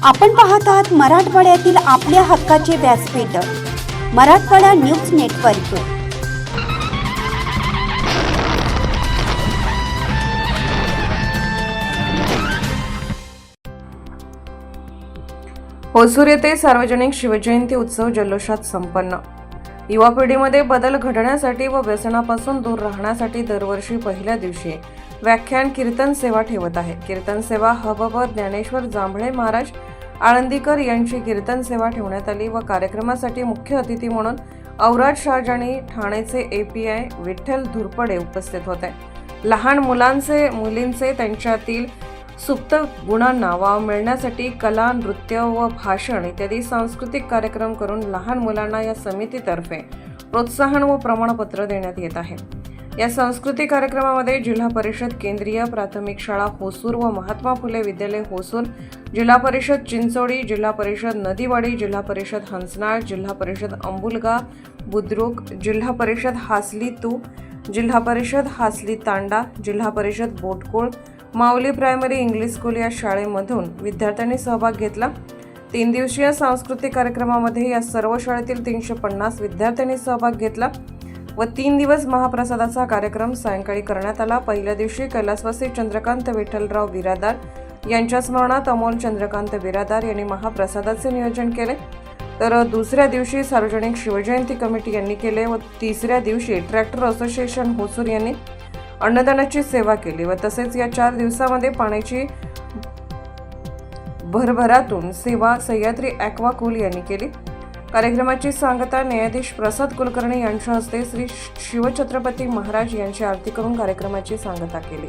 आपण पाहत आहात मराठवाड्यातील आपल्या हक्काचे व्यासपीठ मराठवाडा न्यूज नेटवर्क। होसूर येथे सार्वजनिक शिवजयंती उत्सव जल्लोषात संपन्न। युवा पिढीमध्ये बदल घडण्यासाठी व व्यसनापासून दूर राहण्यासाठी दरवर्षी पहिल्या दिवशी व्याख्यान कीर्तन सेवा ठेवत आहे। कीर्तन सेवा हबब ज्ञानेश्वर जांभळे महाराज आळंदीकर यांची कीर्तन सेवा ठेवण्यात आली व कार्यक्रमासाठी मुख्य अतिथी म्हणून औराद शाहजानी ठाणेचे API विठ्ठल धुरपडे उपस्थित होते। लहान मुलींचे त्यांच्यातील सुप्त गुणांना वाव मिळण्यासाठी कला, नृत्य व भाषण इत्यादी सांस्कृतिक कार्यक्रम करून लहान मुलांना या समितीतर्फे प्रोत्साहन व प्रमाणपत्र देण्यात येत आहे। या सांस्कृतिक कार्यक्रमामध्ये जिल्हा परिषद केंद्रीय प्राथमिक शाळा होसूर व महात्मा फुले विद्यालय होसूर, जिल्हा परिषद चिंचोडी, जिल्हा परिषद नदीवाडी, जिल्हा परिषद हंसनाळ, जिल्हा परिषद अंबुलगा बुद्रुक, जिल्हा परिषद हासली तू, जिल्हा परिषद हासली तांडा, जिल्हा परिषद बोटकोळ, माऊली प्रायमरी इंग्लिश स्कूल या शाळेमधून विद्यार्थ्यांनी सहभाग घेतला। 3 दिवसीय सांस्कृतिक कार्यक्रमामध्ये या सर्व शाळेतील 350 विद्यार्थ्यांनी सहभाग घेतला व 3 दिवस महाप्रसादाचा कार्यक्रम सायंकाळी करण्यात आला। पहिल्या दिवशी कैलासवासी चंद्रकांत विठ्ठलराव बिरादार यांच्या स्मरणात अमोल चंद्रकांत बिरादार यांनी महाप्रसादाचे नियोजन केले, तर दुसऱ्या दिवशी सार्वजनिक शिवजयंती कमिटी यांनी केले व तिसऱ्या दिवशी ट्रॅक्टर असोसिएशन होसूर यांनी अन्नदानाची सेवा केली व तसेच या 4 दिवसामध्ये पाण्याची भरभरातून सेवा सह्याद्री ॲक्वाकूल यांनी केली। कार्यक्रमाची सांगता न्यायाधीश प्रसाद कुलकर्णी यांच्या हस्ते श्री शिवछत्रपती महाराज यांची आरती करून कार्यक्रमाची सांगता केली।